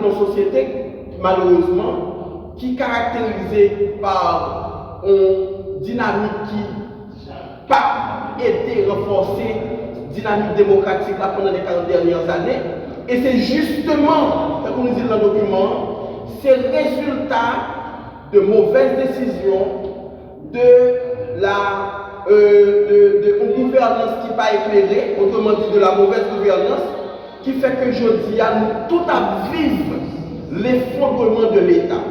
dans une société, malheureusement, qui est caractérisée par une dynamique qui n'a pas été renforcée, dynamique démocratique là, pendant les 40 dernières années. Et c'est justement, comme nous dit dans le document, c'est le résultat de mauvaises décisions, de une gouvernance qui n'est pas éclairée, autrement dit de la mauvaise gouvernance, qui fait que aujourd'hui, nous tout à vivre l'effondrement de l'État.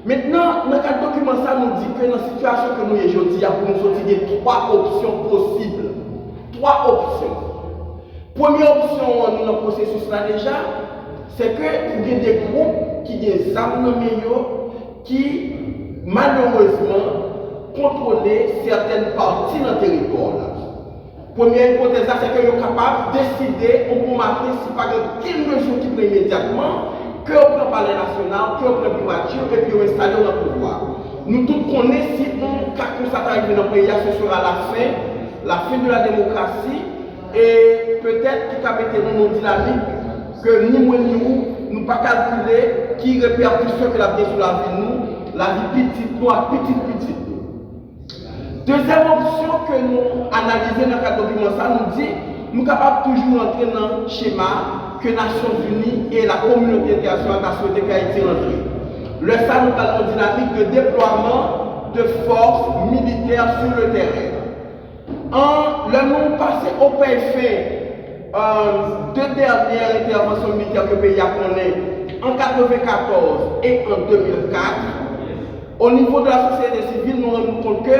Maintenant, dans le document, ça nous dit que dans la situation que nous avons aujourd'hui, pour nous sortir des 3 options possibles. 3 options. Première option, nous dans le processus là déjà, c'est que il y a des groupes qui ont des armes qui, malheureusement, contrôlent certaines parties dans le territoire. Première hypothèse, c'est que nous sommes capables de décider, on peut mater si par exemple, quelle mesure qui prend immédiatement, que on prend par le national, que on prend privature, et puis on installe dans le pouvoir. Nous tous connaissons si on constate arriver dans le pays, ce sera la fin de la démocratie, et peut-être qu'il y a une dynamique que ni moi ni nous pas calculer qui répercussion que la vie sur la vie nous, la vie petite, nous à petite. Deuxième option que nous analysons dans le document, ça nous dit nous sommes capables toujours d'entrer dans le schéma que les Nations Unies et la communauté internationale a souhaité qu'Haïti entre. Le ça nous parle de dynamique de déploiement de forces militaires sur le terrain. Le nom passé au PFA, 2 dernières interventions militaires que le pays a connues en 1994 et en 2004, au niveau de la société civile, nous nous rendons compte que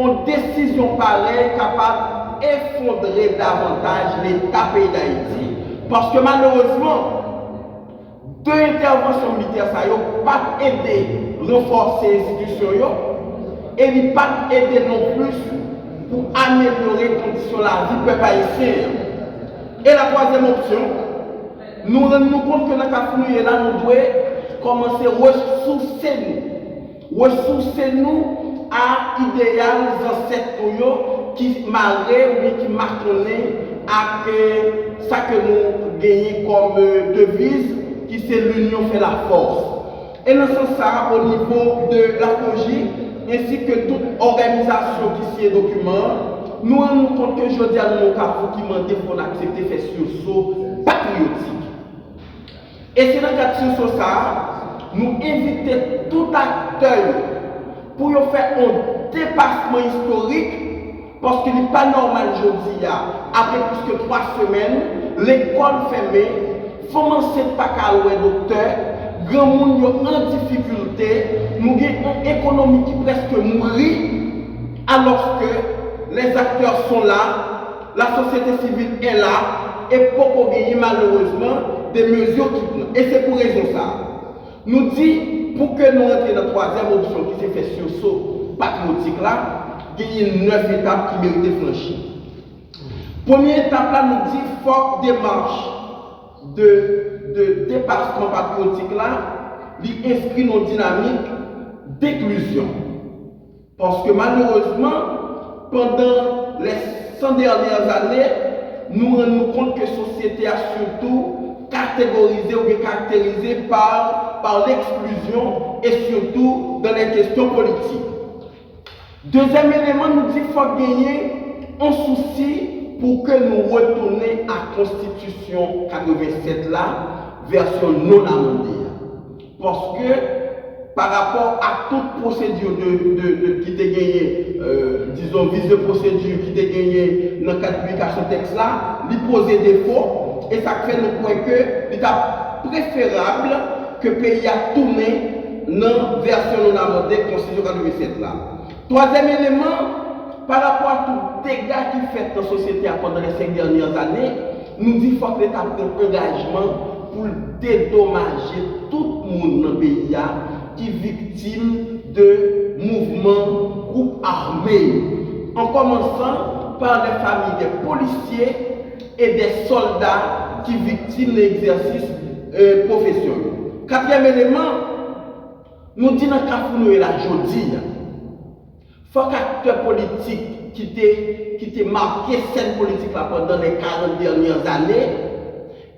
une décision pareille capable d'effondrer davantage l'État pays d'Haïti, parce que malheureusement, 2 interventions militaires ça n'ont pas aidé à renforcer les institutions et n'ont pas aidé non plus pour améliorer les conditions de la vie du peuple haïtien. Et la troisième option, nous rendons compte que dans le cas où là, nous devons commencer à ressourcer nous à l'idéal ancêtres qui marraient ou qui marquent à ça que nous gagnons comme devise, qui c'est l'union fait la force. Et dans ce sens, au niveau de la COGI, ainsi que toute organisation qui s'y document, nous rendons compte que aujourd'hui, nous avons qui demandé pour accepter faire sursaut patriotique. Et c'est dans le cadre de ça, nous invitons tout acteur pour faire un dépassement historique, parce qu'il n'est pas normal aujourd'hui, après plus que 3 semaines, l'école fermée, commencer pas qu'à docteur, grand monde en difficulté, nous avons une économie qui presque mourit, alors que les acteurs sont là, la société civile est là, et pour gagner malheureusement des mesures qui prennent. Et c'est pour raison ça. Nous dit pour que nous entrions dans la troisième option qui s'est fait sur ce patriotique là, il y a 9 étapes qui méritent de franchir. Première étape là nous dit forte démarche de dépassement patriotique là, il inscrit nos dynamiques d'inclusion. Parce que malheureusement, pendant les 100 dernières années, nous rendons compte que la société a surtout catégorisé ou caractérisé par l'exclusion et surtout dans les questions politiques. Deuxième élément, nous dit qu'il faut gagner un souci pour que nous retournions à la Constitution 87 là, version non amendée. Parce que par rapport à toute procédure qui était gagnée, disons, vice de procédure qui était gagnée dans le cadre de publication texte là, il posait défaut et ça fait le point que il est préférable que le pays a tourné dans la version non amendée Constitution 87 là. Troisième élément, par rapport à tout dégât qui fait dans la société pendant les 5 dernières années, nous dit qu'il faut que l'État prenne un engagement pour dédommager tout le monde dans le pays qui est victime de mouvements, groupes armés, en commençant par les familles des policiers et des soldats qui sont victimes de l'exercice professionnel. Quatrième élément, nous disons dans le cas où nous sommes là aujourd'hui, il faut qu'acteurs politiques qui ont marqué cette politique là pendant les 40 dernières années,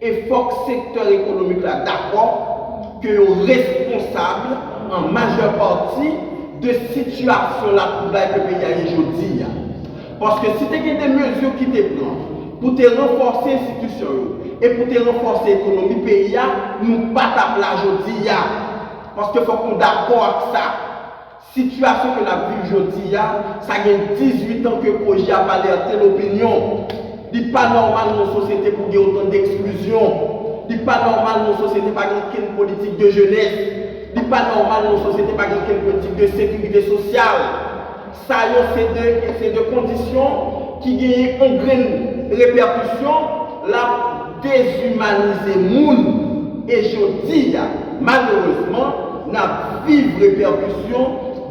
et il faut que le secteur économique là d'accord que sont responsables en majeure partie de situation là pour que le pays a aujourd'hui. Parce que si tu as des mesures qui te prennent pour te renforcer l'institution et pour te renforcer l'économie du pays, nous ne pas t'appeler aujourd'hui. Parce qu'il faut qu'on soit d'accord avec ça. Situation que nous avons aujourd'hui, ça fait 18 ans que le projet a alerté l'opinion. Il n'est pas normal dans nos sociétés pour qu'il y ait autant d'exclusion. Il n'est pas normal dans nos sociétés pour qu'il y ait une politique de jeunesse. Il n'est pas normal dans nos sociétés pour qu'il y ait une politique de sécurité sociale. Ça, c'est deux conditions qui ont une grande répercussion, la déshumaniser moun. Et je dis, malheureusement, nous avons vive répercussion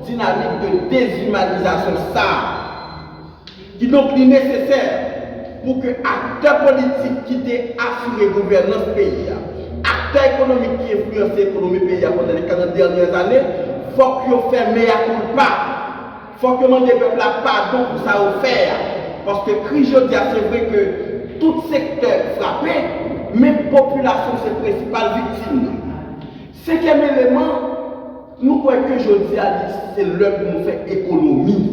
dynamique de déshumanisation ça. Qui donc est nécessaire pour que acteurs politiques qui aient assuré la gouvernance du pays, acteurs économiques qui influencent l'économie du pays pendant les 40 dernières années, il faut qu'ils fassent meilleur culpa. Il faut que les peuples aient pardon pour ça faire. Parce que Krijodia, c'est vrai que tout secteur frappé, mais la population, c'est la principale victime. Cinquième élément, nous croyons que Jodia, c'est l'heure pour nous faire économie.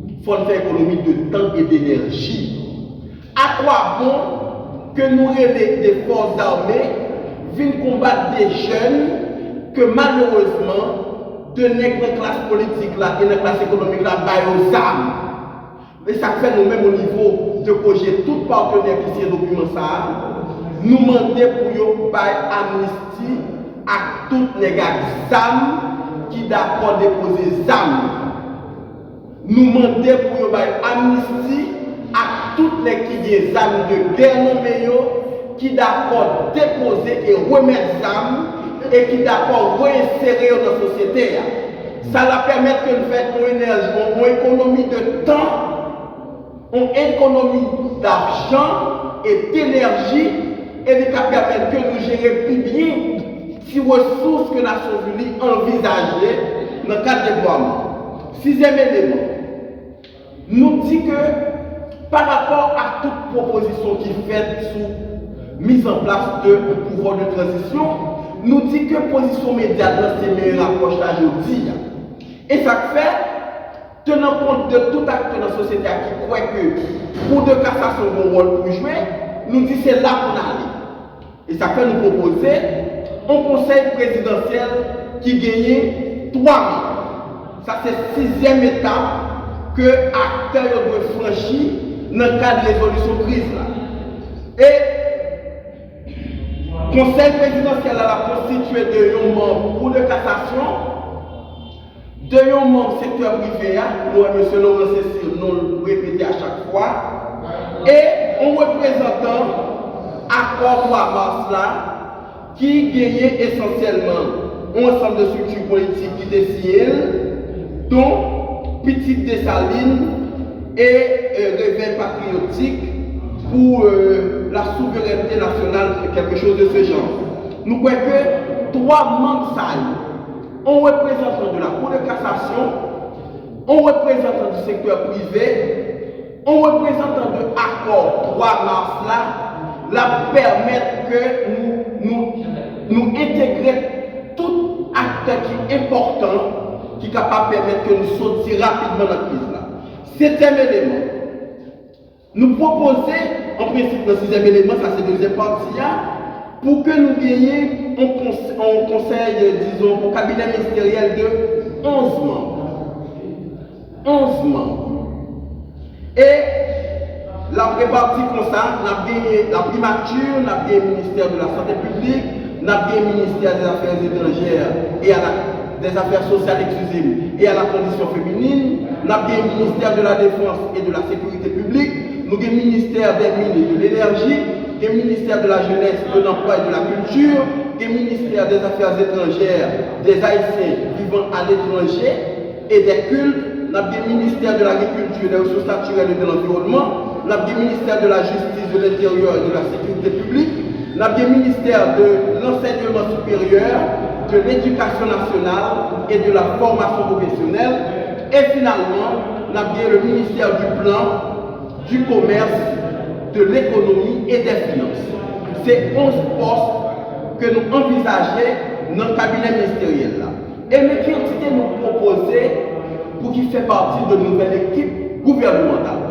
Il faut faire économie de temps et d'énergie. À quoi bon que nous des forces armées viennent combattre des jeunes que malheureusement, de notre classe politique là et notre classe économique là, aux armes. Et ça fait nous-mêmes au niveau de projet, tout partenaire qui signe document ça, nous demander pour eux amnistie à toutes les armes qui d'accord déposer armes. Nous demander pour eux amnistie à toutes les qui des armes de guerre qui d'accord déposer et remettre armes et qui d'accord réinsérer dans la société. Ça va permettre que nous fassions une énergie, une économie de temps, une économie d'argent et d'énergie, et qui permettre que nous gérions plus bien les ressources que les Nations Unies envisagées dans le cadre du déploiement. Sixième élément, nous dit que par rapport à toute proposition qui est faite sous mise en place de pouvoir de transition, nous dit que position médiate c'est meilleure approche aujourd'hui. Et ça fait, tenant compte de tout acteur dans la société qui croit que pour de cassation de rôle pour jouer, nous dit c'est là qu'on allait. Et ça fait nous proposer un conseil présidentiel qui gagne 3 mois. Ça c'est la sixième étape que acteurs doivent franchir dans le cadre de résolution de crise. Et le conseil présidentiel a constitué de 1 membre pour de cassation, de 1 membre secteur privé, nous, M. Laurent Cécile, nous le répétons à chaque fois, et un représentant accord 3 mars là, qui gagnait essentiellement un ensemble de structures politiques qui décident, dont Petite Dessalines et Réveil patriotique pour la souveraineté nationale, quelque chose de ce genre. Nous croyons que 3 membres un représentant de la Cour de cassation, un représentant du secteur privé, un représentant de l'accord 3 mars là, permettre que nous intégrions tout acteur qui est important, qui est capable de permettre que nous sortions rapidement de la crise là. 7e élément. Nous proposer, en principe, le 6e élément, ça c'est la deuxième partie, pour que nous gagnions un conseil, disons, au cabinet ministériel de 11 membres. 11 membres. Et la prépartie comme ça, nous avons gagné la primature, nous avons gagné le ministère de la Santé publique, nous avons gagné le ministère des Affaires étrangères et des Affaires sociales, et à la condition féminine, nous avons gagné le ministère de la Défense et de la Sécurité publique, nous avons le ministère des Mines et de l'Énergie, le ministère de la Jeunesse, de l'Emploi et de la Culture, le ministère des Affaires étrangères, des Haïtiens vivant à l'étranger et des cultes, nous avons le ministère de l'Agriculture, des Ressources naturelles et de l'Environnement, nous avons le ministère de la Justice, de l'Intérieur et de la Sécurité publique, nous avons le ministère de l'Enseignement supérieur, de l'Éducation nationale et de la formation professionnelle, et finalement, nous avons le ministère du Plan, du commerce, de l'économie et des finances. C'est 11 postes que nous envisageons dans le cabinet ministériel là. Et mais qui entité nous proposer pour qu'il fait partie de nouvelle équipe gouvernementale.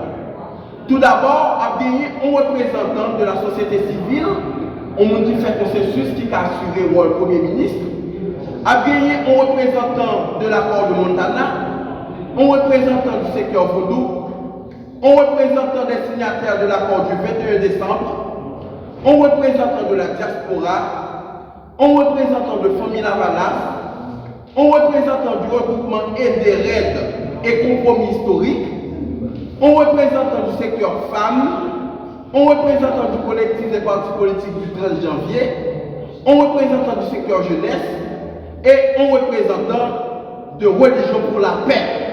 Tout d'abord, a gagné un représentant de la société civile, on monde qui fait consensus qui a assuré le rôle Premier ministre, a gagné un représentant de l'accord de Montana, un représentant du secteur Vodou, un représentant des signataires de l'accord du 21 décembre, un représentant de la diaspora, un représentant de Famille Lavalas, un représentant du regroupement EDRED et compromis historique, un représentant du secteur femmes, un représentant du collectif des partis politiques du 13 janvier, un représentant du secteur jeunesse et un représentant de Religion pour la paix.